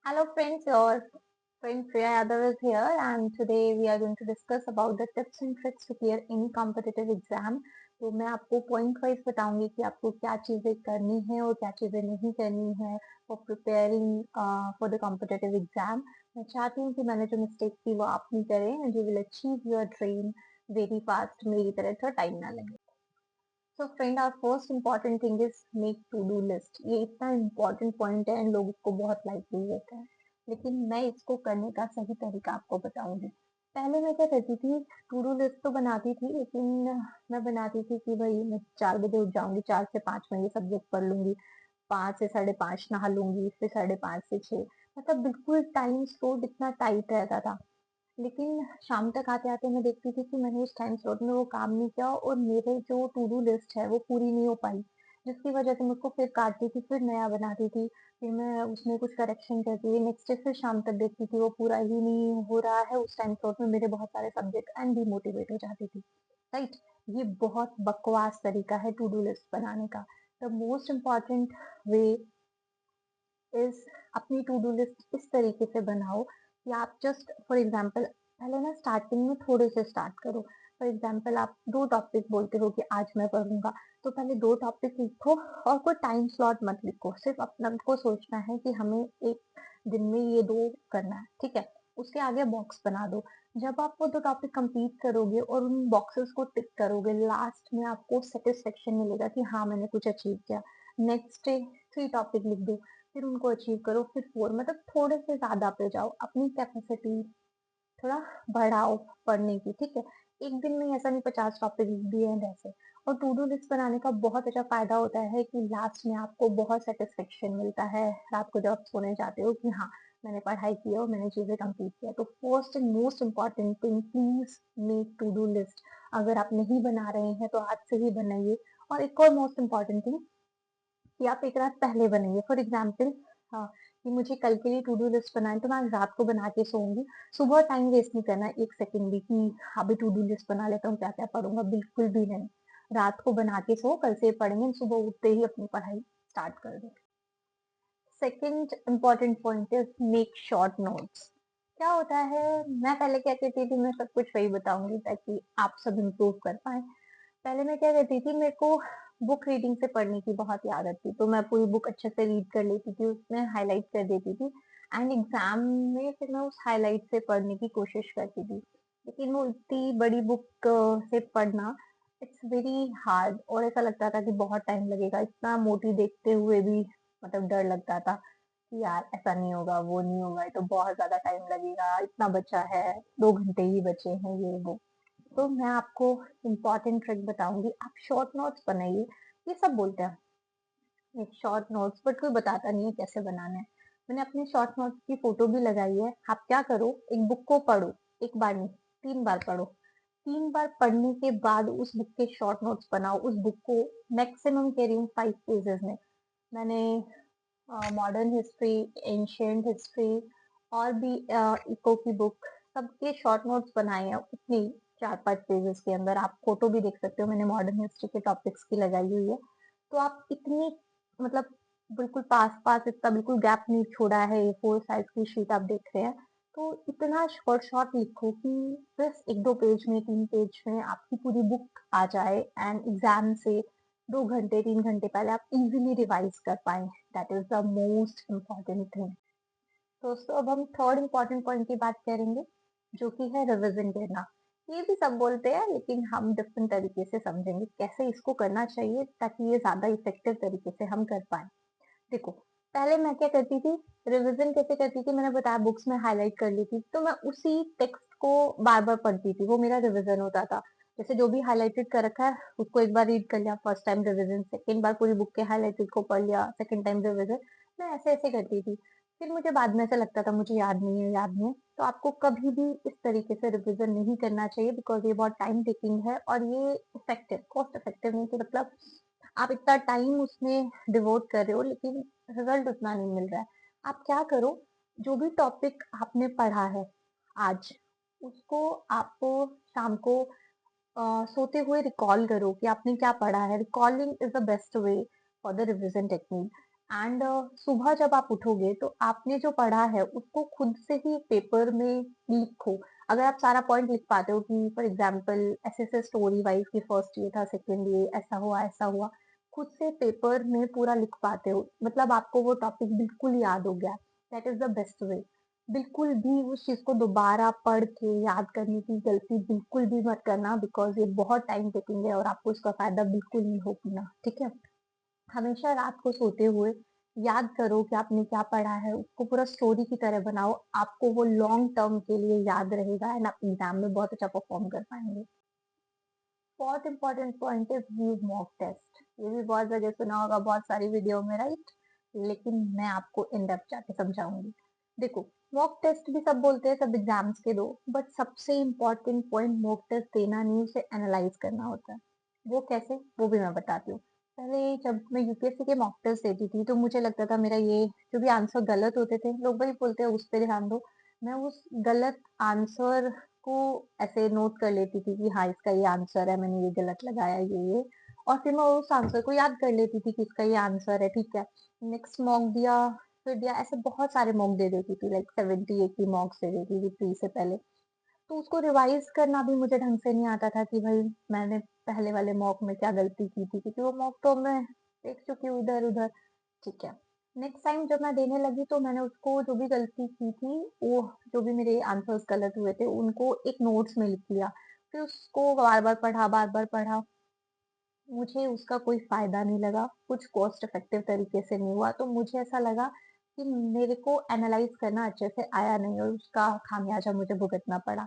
Hello friends, your friend Priya Yadav is here and today we are going to discuss about the tips and tricks to clear any competitive exam. तो मैं आपको point wise बताऊंगी कि आपको क्या चीजें करनी है और क्या चीजें नहीं करनी है for preparing for the competitive exam. मैं चाहती हूँ कि मैंने जो मिस्टेक की वो आप नहीं करें and you will achieve your dream very fast, मेरी तरह थोड़ा टाइम ना लगे। So friend, our first important thing is make to do list. ये इतना इम्पोर्टेंट पॉइंट है एंड लोग इसको बहुत लाइटली लेते हैं, लेकिन मैं इसको करने का सही तरीका आपको बताऊंगी। पहले मैं क्या करती थी, टू डू लिस्ट तो बनाती थी, लेकिन मैं बनाती थी कि भाई मैं 4 बजे उठ जाऊंगी, 4 से 5 में ये सब्जेक्ट पढ़ लूंगी, 5 से 5:30 नहा लूंगी, फिर 5:30 से 6, मतलब बिल्कुल टाइम स्लोट इतना टाइट रहता था। लेकिन शाम तक आते-आते मैं देखती थी कि मैंने उस टाइम स्लॉट में वो काम नहीं किया और मेरे जो टू डू लिस्ट है वो पूरी नहीं हो पाई, जिसकी वजह से मैं उसको फिर काटती थी, फिर नया बनाती थी, फिर मैं उसमें कुछ करेक्शन करती थी, नेक्स्ट डे फिर शाम तक देखती थी वो पूरा ही नहीं हो रहा है उस टाइम स्लॉट में मेरे बहुत सारे सब्जेक्ट एंड डिमोटिवेट हो जाती थी। राइट? ये बहुत बकवास तरीका है टू डू लिस्ट बनाने का। The most important way is अपनी टू डू लिस्ट इस तरीके से बनाओ कि आप जस्ट फॉर एग्जांपल पहले ना स्टार्टिंग में थोड़े से स्टार्ट करो। फॉर एग्जांपल आप 2 टॉपिक बोलते हो कि आज मैं पढ़ूंगा, तो पहले 2 टॉपिक लिखो और कोई टाइम स्लॉट मत लिखो, सिर्फ अपना को सोचना है कि हमें एक दिन में ये 2 करना है, ठीक है। उसके आगे बॉक्स बना दो। जब आप वो 2 टॉपिक कंप्लीट करोगे और उन बॉक्सेस को टिक करोगे, लास्ट में आपको सेटिस्फेक्शन मिलेगा कि हाँ मैंने कुछ अचीव किया। नेक्स्ट डे 3 टॉपिक लिख दो, फिर उनको अचीव करो, फिर 4, मतलब थोड़े से ज़्यादा पे जाओ, अपनी कैपेसिटी थोड़ा बढ़ाओ पढ़ने की, ठीक है? एक दिन में ऐसा नहीं 50 टॉपिक लिख दिए हैं वैसे। और टू डू लिस्ट बनाने का बहुत अच्छा फ़ायदा होता है कि लास्ट में आपको बहुत सैटिस्फैक्शन मिलता है, रात को जब आप सोने जाते हो कि हाँ, मैंने पढ़ाई की है और मैंने चीज़ें कंप्लीट किया। तो first and most important thing, please make to do list. अगर आप नहीं बना रहे हैं तो आज से ही बनाइए। और एक और मोस्ट इम्पोर्टेंट थिंग कि आप एक रात पहले बनाइए। फॉर एग्जाम्पल, हाँ, कि मुझे कल के लिए टू डू लिस्ट बनाए तो मैं आज रात को बना के सोऊंगी। सुबह टाइम वेस्ट नहीं करना एक सेकंड भी कि अभी टू डू लिस्ट बना लेता हूँ, क्या क्या पढ़ूंगा, बिल्कुल भी नहीं। रात को बना के सो, कल से पढ़ेंगे, सुबह उठते ही अपनी पढ़ाई स्टार्ट कर दो। Second important point is make short notes. क्या होता है, मैं पहले क्या कहती थी, मैं सब कुछ वही बताऊंगी ताकि आप सब इम्प्रूव कर पाए। पहले मैं क्या करती थी, मेरे को बुक रीडिंग से पढ़ने की बहुत ही आदत थी, तो मैं पूरी बुक अच्छे से रीड कर लेती थी, उसमें हाइलाइट कर देती थी एंड एग्जाम में फिर मैं उस हाइलाइट से पढ़ने की कोशिश करती थी। लेकिन वो इतनी बड़ी बुक से पढ़ना, इट्स वेरी हार्ड और ऐसा लगता था कि बहुत टाइम लगेगा, इतना मोटी देखते हुए भी मतलब डर लगता था कि यार ऐसा नहीं होगा, वो नहीं होगा, ये तो बहुत ज्यादा टाइम लगेगा, इतना बचा है, 2 घंटे ही बचे हैं, ये वो। तो मैं आपको इम्पोर्टेंट ट्रिक बताऊंगी, आप शॉर्ट नोट्स बनाइए। ये सब बोलते हैं एक शॉर्ट नोट्स, बट कोई बताता नहीं है कैसे बनाना है। मैंने अपने शॉर्ट नोट्स की फोटो भी लगाई है। आप क्या करो, एक बुक को पढ़ो, एक बार नहीं, 3 बार पढ़ो। 3 बार पढ़ने के बाद उस बुक के शॉर्ट नोट्स बनाओ, उस बुक को मैक्सिमम कह रही हूँ 5 पेजेस में। मैंने मॉडर्न हिस्ट्री, एंशियंट हिस्ट्री और भी इको की बुक, सबके शॉर्ट नोट्स बनाए हैं उतनी 4-5 पेजेस के अंदर। आप फोटो भी देख सकते हो, मैंने मॉडर्न हिस्ट्री के टॉपिक्स की लगाई हुई है। तो आप इतनी, मतलब बिल्कुल पास पास, इतना बिल्कुल गैप नहीं छोड़ा है, A4 साइज की शीट आप देख रहे हैं। तो इतना शॉर्ट शॉर्ट लिखो कि बस 1-2 पेज में, 3 पेज में आपकी पूरी बुक आ जाए एंड एग्जाम से 2 घंटे 3 घंटे पहले आप इजीली रिवाइज कर पाए। That is the most important thing. दोस्तों, अब हम थर्ड इम्पॉर्टेंट पॉइंट की बात करेंगे, जो कि है रिवीजन करना। ये भी सब बोलते हैं, लेकिन हम डिफरेंट तरीके से समझेंगे कैसे इसको करना चाहिए ताकि ये ज्यादा इफेक्टिव तरीके से हम कर पाए। देखो, पहले मैं क्या करती थी, रिवीजन कैसे करती थी, मैंने बताया बुक्स में हाईलाइट कर ली थी, तो मैं उसी टेक्स्ट को बार बार पढ़ती थी, वो मेरा रिवीजन होता था। जैसे जो भी हाईलाइटेड कर रखा है उसको एक बार रीड कर लिया, फर्स्ट टाइम रिवीजन, सेकेंड बार पूरी बुक के हाईलाइटेड को पढ़ लिया, सेकेंड टाइम रिवीजन। मैं ऐसे ऐसे करती थी। फिर मुझे बाद में ऐसा लगता था मुझे याद नहीं है, याद नहीं है। तो आपको कभी भी इस तरीके से रिवीजन नहीं करना चाहिए, बिकॉज ये बहुत टाइम टेकिंग है और ये इफेक्टिव, कॉस्ट इफेक्टिव नहीं, कि मतलब आप इतना टाइम उसमें डिवोट कर रहे हो लेकिन रिजल्ट उतना नहीं मिल रहा है। आप क्या करो, जो भी टॉपिक आपने पढ़ा है आज, उसको आपको शाम को सोते हुए रिकॉल करो कि आपने क्या पढ़ा है। Recalling is the best way for the revision technique. And सुबह जब आप उठोगे तो आपने जो पढ़ा है उसको खुद से ही पेपर में लिखो। अगर आप सारा पॉइंट लिख पाते हो कि फॉर एग्जांपल ऐसे-ऐसे स्टोरी वाइज़ कि फर्स्ट ये था, सेकंड ये, ऐसा हुआ। खुद से पेपर में पूरा लिख पाते हो, मतलब आपको वो टॉपिक बिल्कुल याद हो गया। That is the best way. बिल्कुल भी उस चीज़ को दोबारा पढ़ के याद करने की गलती बिल्कुल भी मत करना, बिकॉज़ ये बहुत टाइम टेकिंग है और आपको इसका फ़ायदा बिल्कुल नहीं होगा, ठीक है? हमेशा रात को सोते हुए याद करो कि आपने क्या पढ़ा है, उसको पूरा स्टोरी की तरह बनाओ। आपको वो लॉन्ग टर्म के लिए याद रहेगा एंड आप एग्जाम में बहुत अच्छा परफॉर्म कर पाएंगे। बहुत इंपॉर्टेंट पॉइंट है यूज मॉक टेस्ट। ये भी बहुत जगह सुना होगा, बहुत सारी वीडियो में, राइट? लेकिन मैं आपको इन डेप्थ जाके समझाऊंगी। देखो, मॉक टेस्ट भी सब बोलते हैं सब एग्जाम्स के दो, बट सबसे इम्पोर्टेंट पॉइंट मॉक टेस्ट देना नहीं, उसे एनालाइज करना होता है। वो कैसे, वो भी मैं बताती हूँ। पहले जब मैं यूपीएससी के मॉक टेस्ट देती थी तो मुझे लगता था मेरा ये जो भी आंसर गलत होते थे, लोग वही बोलते हैं उस पर ध्यान दो। मैं उस गलत आंसर को ऐसे नोट कर लेती थी कि हाँ, इसका ये आंसर है, मैंने ये गलत लगाया ये, और फिर मैं उस आंसर को याद कर लेती थी कि इसका ये आंसर है, ठीक है। नेक्स्ट मॉक दिया, फिर दिया, ऐसे बहुत सारे मॉक दे देती थी, लाइक 70-80 मॉक्स दे देती थी प्री से पहले। तो उसको रिवाइज करना भी मुझे ढंग से नहीं आता था कि भाई मैंने पहले वाले मॉक में क्या गलती की थी, क्योंकि वो मॉक तो मैं देख चुकी हूँ इधर उधर, ठीक है। नेक्स्ट टाइम जब मैं देने लगी तो मैंने उसको जो भी गलती की थी, वो जो भी मेरे आंसर्स गलत हुए थे उनको एक नोट्स में लिख लिया। फिर उसको बार बार पढ़ा। मुझे उसका कोई फायदा नहीं लगा, कुछ कॉस्ट इफेक्टिव तरीके से नहीं हुआ, तो मुझे ऐसा लगा कि मेरे को एनालाइज करना अच्छे से आया नहीं और उसका खामियाजा मुझे भुगतना पड़ा।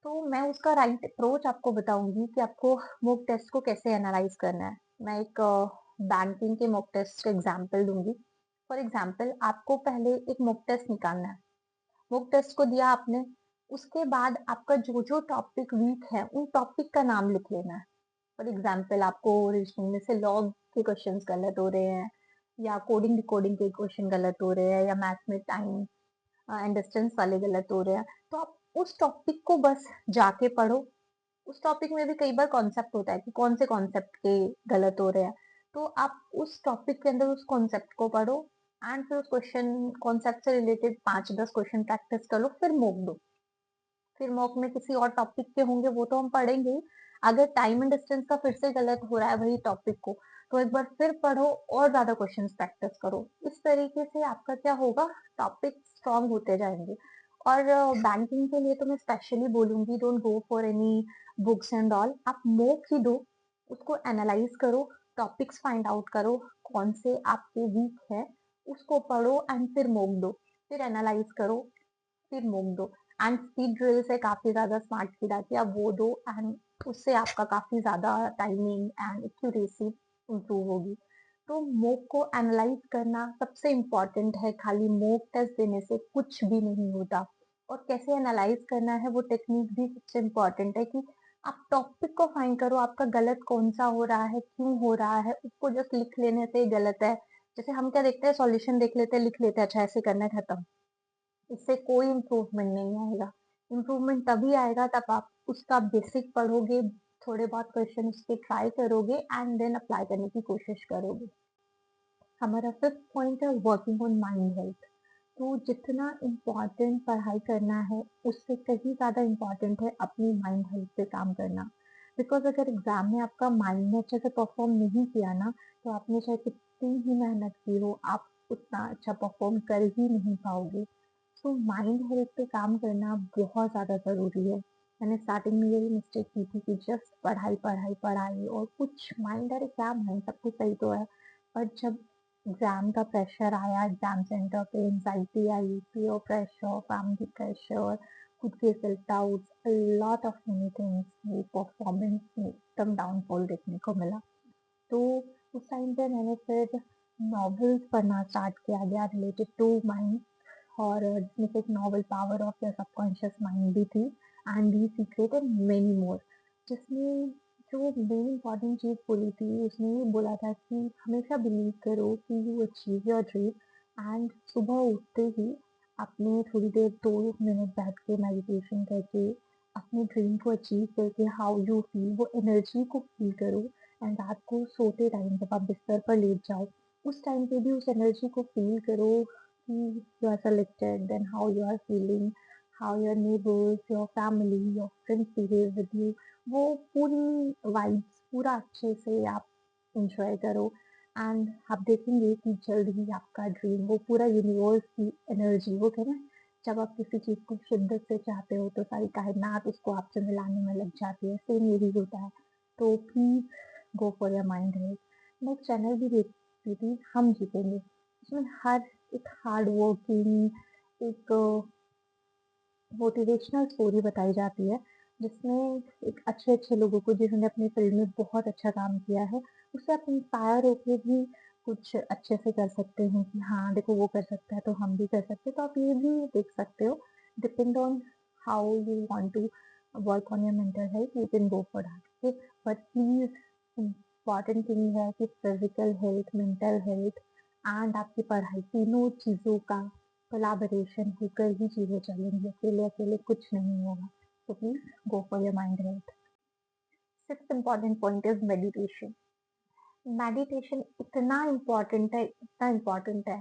तो मैं उसका राइट अप्रोच आपको बताऊंगी कि आपको मॉक टेस्ट को कैसे एनालाइज करना है। मैं एक बैंकिंग के मॉक टेस्ट का एग्जांपल दूंगी। फॉर एग्जांपल आपको पहले एक मॉक टेस्ट निकालना है। मॉक टेस्ट को दिया आपने, उसके बाद आपका जो जो टॉपिक वीक है उन टॉपिक का नाम लिख लेना है। फॉर एग्जांपल आपको रीजनिंग में से लॉग के क्वेश्चंस गलत हो रहे हैं, या कोडिंग डिकोडिंग के क्वेश्चन गलत हो रहे हैं, या मैथ में टाइम एंड डिस्टेंस वाले गलत हो रहे हैं, तो आप उस टॉपिक को बस जाके पढ़ो। उस टॉपिक में भी कई बार कॉन्सेप्ट होता है कि कौन से कॉन्सेप्ट के गलत हो रहे हैं, तो आप उस टॉपिक के अंदर उस कॉन्सेप्ट को पढ़ो एंड फिर उस क्वेश्चन कॉन्सेप्ट से रिलेटेड 5-10 क्वेश्चन प्रैक्टिस कर लो, फिर मॉक दो। फिर मॉक में किसी और टॉपिक के होंगे वो तो हम पढ़ेंगे ही। अगर टाइम एंड डिस्टेंस का फिर से गलत हो रहा है वही टॉपिक को, तो एक बार फिर पढ़ो और ज्यादा क्वेश्चंस प्रैक्टिस करो। इस तरीके से आपका क्या होगा, टॉपिक स्ट्रांग होते जाएंगे। और बैंकिंग के लिए तो मैं स्पेशली बोलूंगी, don't go for any books and all, आप मॉक ही दो। उसको एनालाइज करो, टॉपिक्स फाइंड आउट करो कौन से आपके वीक है, उसको पढ़ो एंड फिर मॉक दो। फिर एनालाइज करो, फिर मूव दो। एंड स्पीड ड्रिल से काफी ज्यादा स्मार्ट फीड आती है, आप वो दो एंड उससे आपका काफी ज्यादा टाइमिंग एंड एक्यूरेसी इंप्रूव होगी। तो मोक को एनालाइज करना सबसे इम्पोर्टेंट है, खाली मोक टेस्ट देने से कुछ भी नहीं होता। और कैसे एनालाइज करना है वो टेक्निक भी सबसे इम्पोर्टेंट है, कि आप टॉपिक को फाइंड करो, आपका गलत कौन सा हो रहा है, क्यों हो रहा है, उसको जस्ट लिख लेने से गलत है। जैसे हम क्या देखते हैं, सॉल्यूशन देख लेते हैं, लिख लेते हैं, अच्छा ऐसे करना है, खत्म। इससे कोई इम्प्रूवमेंट नहीं आएगा। इम्प्रूवमेंट तभी आएगा तब आप उसका बेसिक पढ़ोगे, थोड़े बहुत क्वेश्चन उसके ट्राई करोगे एंड देन अप्लाई करने की कोशिश करोगे। हमारा फिफ्थ पॉइंट है वर्किंग ऑन माइंड हेल्थ। तो जितना इम्पोर्टेंट पढ़ाई करना है उससे कहीं ज़्यादा इम्पोर्टेंट है अपनी माइंड हेल्थ पे काम करना। बिकॉज अगर एग्जाम में आपका माइंड ने अच्छे से परफॉर्म नहीं किया ना, तो आपने चाहे कितनी ही मेहनत की हो, आप उतना अच्छा परफॉर्म कर ही नहीं पाओगे। तो माइंड हेल्थ पे काम करना बहुत ज़्यादा ज़रूरी है। मैंने स्टार्टिंग में यही मिस्टेक की थी कि जस्ट पढ़ाई पढ़ाई पढ़ाई और कुछ माइंड, अरे क्या माइंड, सब कुछ सही तो है। पर जब एग्जाम का प्रेशर आया, एग्जाम सेंटर पे एंजाइटी आई, पीयर प्रेशर, फैमिली प्रेशर, खुद के self doubts, lot of many things, मेरी परफॉर्मेंस में एकदम डाउनफॉल देखने को मिला। तो उस टाइम पे मैंने फिर नॉवेल्स पढ़ना स्टार्ट किया गया रिलेटेड टू माइंड, और जिसमें से एक novel power of your subconscious mind भी थी, and the secret and many more. जिसमें जो मेन इम्पॉर्टेंट चीज़ बोली थी, उसने ये बोला था कि हमेशा बिलीव करो कि you achieve your dream, and सुबह उठते ही अपने थोड़ी देर 2 मिनट बैठ के मेडिटेशन करके अपने ड्रीम को अचीव करके हाउ यू फील, वो एनर्जी को फील करो। एंड रात को सोते टाइम जब आप बिस्तर पर लेट जाओ, उस टाइम पे भी उस एनर्जी को फ़ील करो कि you are selected, then how you are feeling, how your neighbours, your family, your friends behave with you. वो पूरी वाइब्स पूरा अच्छे से आप एन्जॉय करो एंड आप देखेंगे कि जल्द ही आपका ड्रीम, वो पूरा यूनिवर्स की एनर्जी, वो कहते हैं ना, जब आप किसी चीज़ को शिद्दत से चाहते हो तो सारी कायनात उसको आपसे मिलाने में लग जाती है, सेम यही होता है। तो please go for your mind health. मैं एक चैनल भी देखती थी, हम जीतेंगे, उसमें हर एक हार्ड वर्किंग, एक मोटिवेशनल स्टोरी बताई जाती है, जिसमें एक अच्छे-अच्छे लोगों को, जिन्होंने अपनी फ़ील्ड में बहुत अच्छा काम किया है, उससे आप इंस्पायर होके भी कुछ अच्छे से कर सकते हैं कि हाँ, देखो वो कर सकता है तो हम भी कर सकते हैं। तो आप ये भी देख सकते हो, depend on how you want to work on your mental health, you can go for that, okay. But please important thing है कि physical health, mental health and आपकी पढ़ाई, तीनों चीज़ों का कोलैबोरेशन होकर ही चीज़ें चलेंगी, अकेले-अकेले कुछ नहीं होगा। So please go for your mind health. Sixth important point is meditation. Meditation इतना इम्पोर्टेंट है,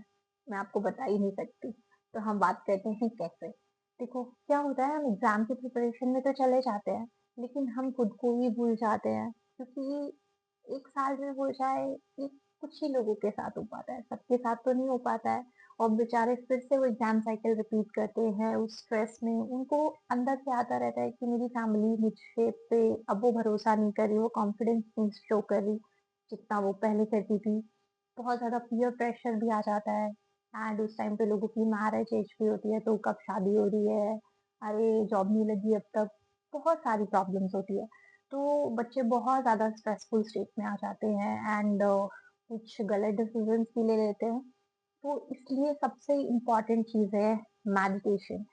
मैं आपको बता ही नहीं सकती। तो हम बात करते हैं कैसे। देखो क्या होता है, हम एग्ज़ाम की प्रिपरेशन में तो चले जाते हैं, लेकिन हम खुद को ही भूल जाते हैं, क्योंकि 1 साल में हो जाए, ये कुछ ही लोगों के साथ हो पाता है, सबके साथ तो नहीं हो पाता है। और बेचारे फिर से वो एग्ज़ाम साइकिल रिपीट करते हैं, उस स्ट्रेस में उनको अंदर से आता रहता है कि मेरी फैमिली मुझे पे अब वो भरोसा नहीं कर रही, वो कॉन्फिडेंस नहीं शो कर रही जितना वो पहले करती थी। बहुत ज़्यादा पीयर प्रेशर भी आ जाता है एंड उस टाइम पे लोगों की मैरिज एज भी होती है, तो कब शादी हो रही है, अरे जॉब नहीं लगी अब तक, बहुत सारी प्रॉब्लम्स होती है। तो बच्चे बहुत ज़्यादा स्ट्रेसफुल स्टेट में आ जाते हैं एंड कुछ गलत डिसीजंस भी ले लेते हैं। तो इसलिए सबसे इम्पोर्टेंट चीज़ है मेडिटेशन,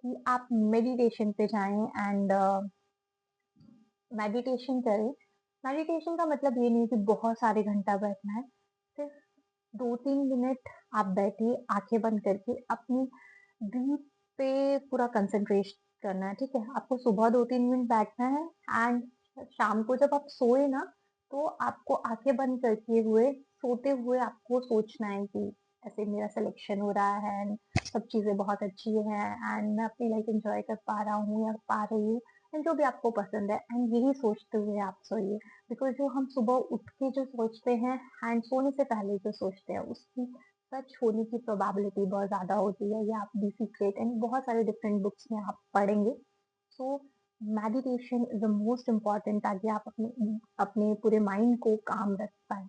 कि आप मेडिटेशन पे जाएँ एंड मेडिटेशन करें। मेडिटेशन का मतलब ये नहीं कि बहुत सारे घंटा बैठना है, सिर्फ 2-3 मिनट आप बैठिए, आँखें बंद करके अपनी ब्रीथ पे पूरा कंसंट्रेट करना है, ठीक है? आपको सुबह 2-3 मिनट बैठना है एंड शाम को जब आप सोए ना, तो आपको आँखें बंद करके हुए, सोते हुए आपको सोचना है कि ऐसे मेरा सिलेक्शन हो रहा है एंड सब चीज़ें बहुत अच्छी हैं एंड मैं अपनी लाइफ एन्जॉय कर पा रहा हूँ या पा रही हूँ, एंड जो भी आपको पसंद है, एंड यही सोचते हुए आप सोइए। बिकॉज़ जो हम सुबह उठ के जो सोचते हैं एंड सोने से पहले जो सोचते हैं, उसकी सच होने की प्रोबेबिलिटी बहुत ज़्यादा होती है। ये आप द सीक्रेट एंड बहुत सारे डिफरेंट बुक्स में आप पढ़ेंगे। So meditation is the most important, ताकि आप अपने अपने पूरे माइंड को काम रख पाएँ।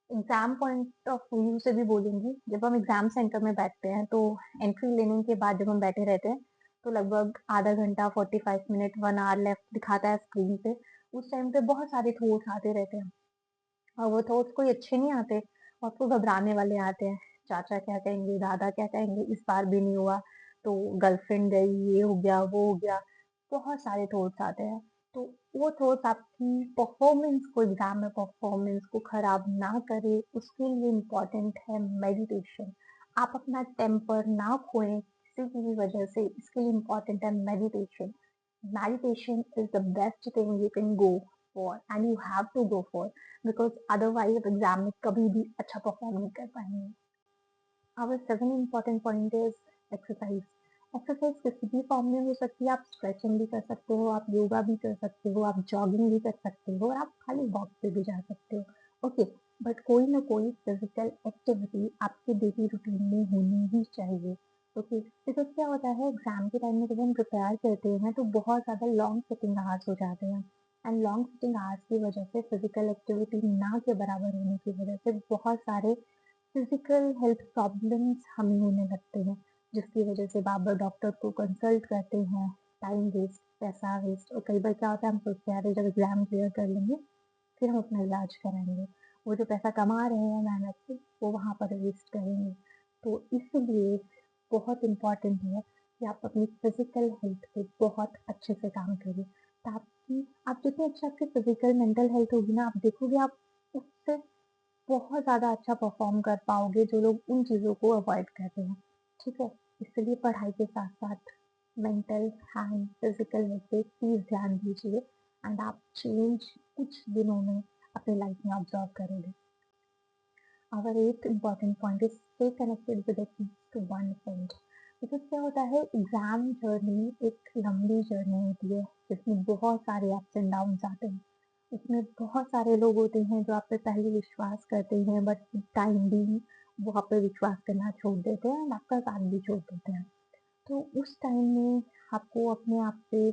एग्ज़ाम पॉइंट ऑफ व्यू से भी बोलूँगी, जब हम एग्ज़ाम सेंटर में बैठते हैं, तो एंट्री लेने के बाद जब हम बैठे रहते हैं, तो लगभग आधा घंटा, 45 मिनट, 1 आवर लेफ्ट दिखाता है स्क्रीन पे। उस टाइम पे बहुत सारे थॉट्स आते रहते हैं और वो थॉट्स कोई अच्छे नहीं आते, आपको घबराने वाले आते हैं। चाचा क्या कहेंगे, दादा क्या कहेंगे, इस बार भी नहीं हुआ, तो गर्लफ्रेंड गई, ये हो गया, वो हो गया, बहुत सारे थॉट्स आते हैं। तो वो थॉट्स आपकी परफॉर्मेंस को, एग्ज़ाम में परफॉर्मेंस को खराब ना करे, उसके लिए इम्पोर्टेंट है मेडिटेशन। आप अपना टेम्पर ना खोएँ किसी की भी वजह से, इसके लिए इम्पोर्टेंट है meditation. Meditation is the best thing you can go for and you have to go for, because otherwise आप एग्जाम में कभी भी अच्छा परफॉर्म नहीं कर पाएंगे। Our second important point is exercise. Exercise किसी भी फॉर्म में हो सकती है, आप स्ट्रेचिंग भी कर सकते हो, आप योगा भी कर सकते हो, आप जॉगिंग भी कर सकते हो और आप खाली वॉक पे भी जा सकते हो, ओके। बट कोई ना कोई फिजिकल एक्टिविटी आपके डेली रूटीन में होनी ही चाहिए, ओके। बिकॉज क्या होता है, एग्जाम के टाइम में जब हम प्रिपेयर करते हैं तो बहुत ज़्यादा लॉन्ग सिटिंग आवर्स हो जाते हैं एंड लॉन्ग सिटिंग आवर्स की वजह से फिजिकल एक्टिविटी ना के बराबर होने की वजह से बहुत सारे फिजिकल हेल्थ प्रॉब्लम्स हमें होने लगते हैं, जिसकी वजह से बार-बार डॉक्टर को कंसल्ट करते हैं, टाइम वेस्ट, पैसा वेस्ट, और कई बार क्या होता है, हम सोचते हैं अरे जब एग्ज़ाम क्लियर कर लेंगे, फिर हम अपना इलाज कराएँगे। वो जो पैसा कमा रहे हैं मेहनत से, वो वहाँ पर वेस्ट करेंगे। तो इसलिए बहुत इम्पोर्टेंट है कि आप अपनी फिजिकल हेल्थ पे बहुत अच्छे से काम करिए, ताकि आप जितनी अच्छी आपकी फिजिकल, मेंटल हेल्थ होगी ना, आप देखोगे आप उससे बहुत ज़्यादा अच्छा परफ़ॉर्म कर पाओगे, जो लोग उन चीज़ों को अवॉइड कर रहे हैं, ठीक है? इसलिए पढ़ाई के साथ-साथ मेंटल एंड फिज़िकल हेल्थ पे प्लीज़ ध्यान दीजिए एंड आप चेंज कुछ दिनों में अपनी लाइफ में ऑब्ज़र्व करोगे। our eighth important point is stay connected with at least one friend. Because क्या होता है, एग्जाम जर्नी एक लंबी जर्नी होती है जिसमें बहुत सारे अप्स एंड डाउन्स आते हैं। उसमें बहुत सारे लोग होते हैं जो आप पे पहले विश्वास करते हैं, बट टाइम भी वो आप पे विश्वास करना छोड़ देते हैं और आपका साथ भी छोड़ देते हैं। तो उस टाइम में आपको अपने आप पे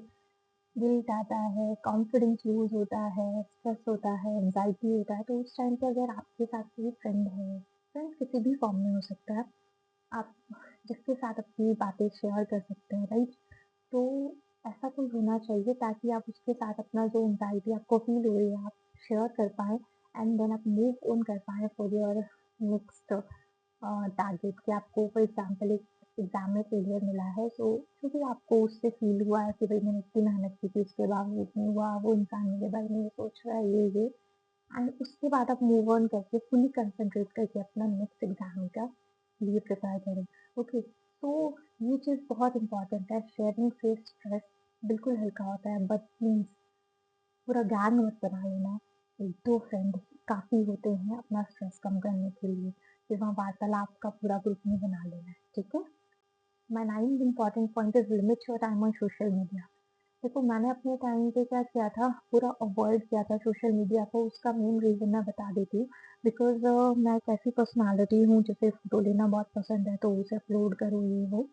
गिल्ट आता है, कॉन्फिडेंस लूज होता है, स्ट्रेस होता है, एंजाइटी होता है। तो उस टाइम पे अगर आपके साथ कोई फ्रेंड है, फ्रेंड किसी भी फॉर्म में हो सकता है, आप जिसके साथ अपनी बातें शेयर कर सकते हैं, राइट? तो ऐसा कोई होना चाहिए ताकि आप उसके साथ अपना जो एंजाइटी आपको फील हो रही है, आप शेयर कर पाएँ एंड देन आप मूव ऑन कर पाएँ फॉर योर नेक्स्ट टारगेट। कि आपको फॉर एग्जाम्पल एक एग्जाम में फेलियर मिला है, तो जो भी आपको उससे फील हुआ है कि भाई मैंने इतनी मेहनत की थी उसके बावजूद नहीं हुआ, वो इंसान मेरे बारे में ये सोच रहा है, ये एंड उसके बाद आप मूव ऑन करके फुली कंसंट्रेट करके अपना नेक्स्ट एग्जाम का लिए प्रिपेयर करें। ओके, तो ये चीज़ बहुत इंपॉर्टेंट है। शेयरिंग से स्ट्रेस बिल्कुल हल्का होता है, बट प्लीज पूरा गैंग मत बना लेना। एक दो फ्रेंड काफ़ी होते हैं अपना स्ट्रेस कम करने के लिए। फिर वहाँ वार्तालाप का पूरा ग्रुप नहीं बना लेना है, ठीक है? My ninth important point is limit your time on social media. देखो, मैंने अपने टाइम पे क्या किया था, पूरा अवॉइड किया था सोशल मीडिया को। उसका मेन रीज़न मैं बता देती हूँ। बिकॉज़ मैं एक ऐसी पर्सनैलिटी हूँ जिसे फ़ोटो लेना बहुत पसंद है, तो उसे अपलोड करो ये वो।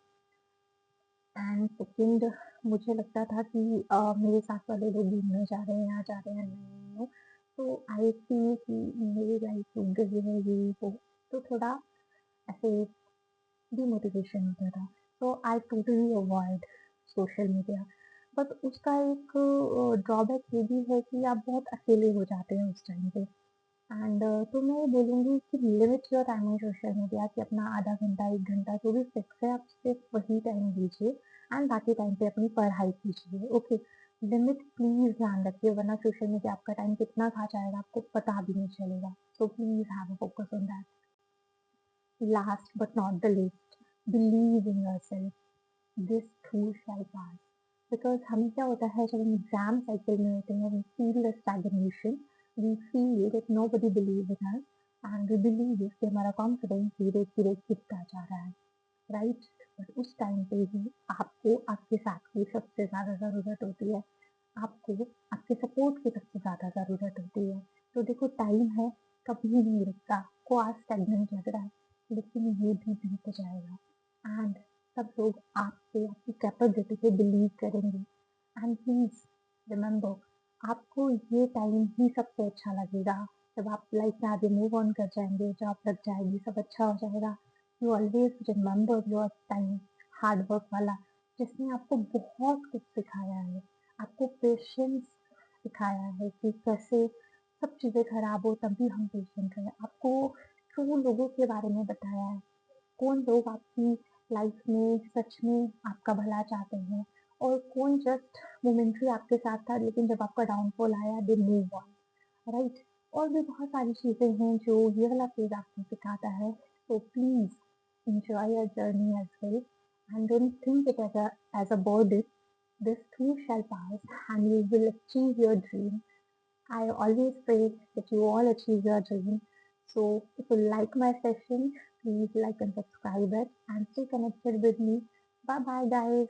एंड सेकंड, मुझे लगता था कि मेरे साथ वाले लोग घूमने जा रहे हैं, यहाँ जा रहे हैं, नहीं नो। तो आई फ़ील कि मेरी लाइफ़ रुक गई है, ये वो। तो थोड़ा ऐसे डिमोटिवेशन होता था। तो I totally avoid social media. But उसका एक ड्रॉबैक ये भी है कि आप बहुत अकेले हो जाते हैं उस टाइम पे। एंड तो मैं ये बोलूँगी कि limit your time on social media. कि अपना आधा घंटा, 1 घंटा जो भी फिक्स है, आप सिर्फ वही टाइम दीजिए एंड बाकी टाइम पे अपनी पढ़ाई कीजिए, ओके? लिमिट प्लीज़ ध्यान रखिए, वरना सोशल मीडिया आपका टाइम कितना खा जाएगा आपको पता भी नहीं चलेगा। So please have a focus on that. Last but not the least, believe in yourself, this to shell pass. Because हमें क्या होता है, जब हम एग्ज़ाम साइकिल में होते हैं, we feel the stagnation, we feel that nobody believe in us and we believe कि हमारा कॉन्फिडेंस धीरे-धीरे गिरता जा रहा है, राइट? बट उस टाइम पे ही आपको आपके साथ की सबसे ज़्यादा ज़रूरत होती है। आपको आपके सपोर्ट की सबसे ज़्यादा ज़रूरत होती है। तो देखो, टाइम है, कभी नहीं रुकता। आपको आज स्टैग्नेंट लग रहा है, लेकिन ये भी बीत जाएगा एंड सब लोग आप पे, आपकी कैपेबिलिटी पे बिलीव करेंगे। एंड प्लीज़ रिमेंबर, आपको ये टाइम ही सबसे अच्छा लगेगा जब आप लाइफ में आगे मूव ऑन कर जाएँगे, जॉब लग जाएगी, सब अच्छा हो जाएगा। You always remember your time, hard work वाला, जिसने आपको बहुत कुछ सिखाया है। आपको पेशेंस सिखाया है कि कैसे सब चीज़ें खराब हो तब भी हम पेशेंट रहें। आपको ट्रू लोगों के बारे में बताया है। कौन लोग आपकी लाइफ में सच में आपका भला चाहते हैं और कौन जस्ट मोमेंटरी आपके साथ था, लेकिन जब आपका डाउनफॉल आया दे मूव ऑन, राइट? और भी बहुत सारी चीज़ें हैं जो ये वाला फेज आपको सिखाता है। So please enjoy your journey as well and don't think it as a burden. This too shall pass and you will achieve your dream. I always pray that you all achieve your dream. So if you like my session, please like and subscribe it and stay connected with me. Bye bye guys.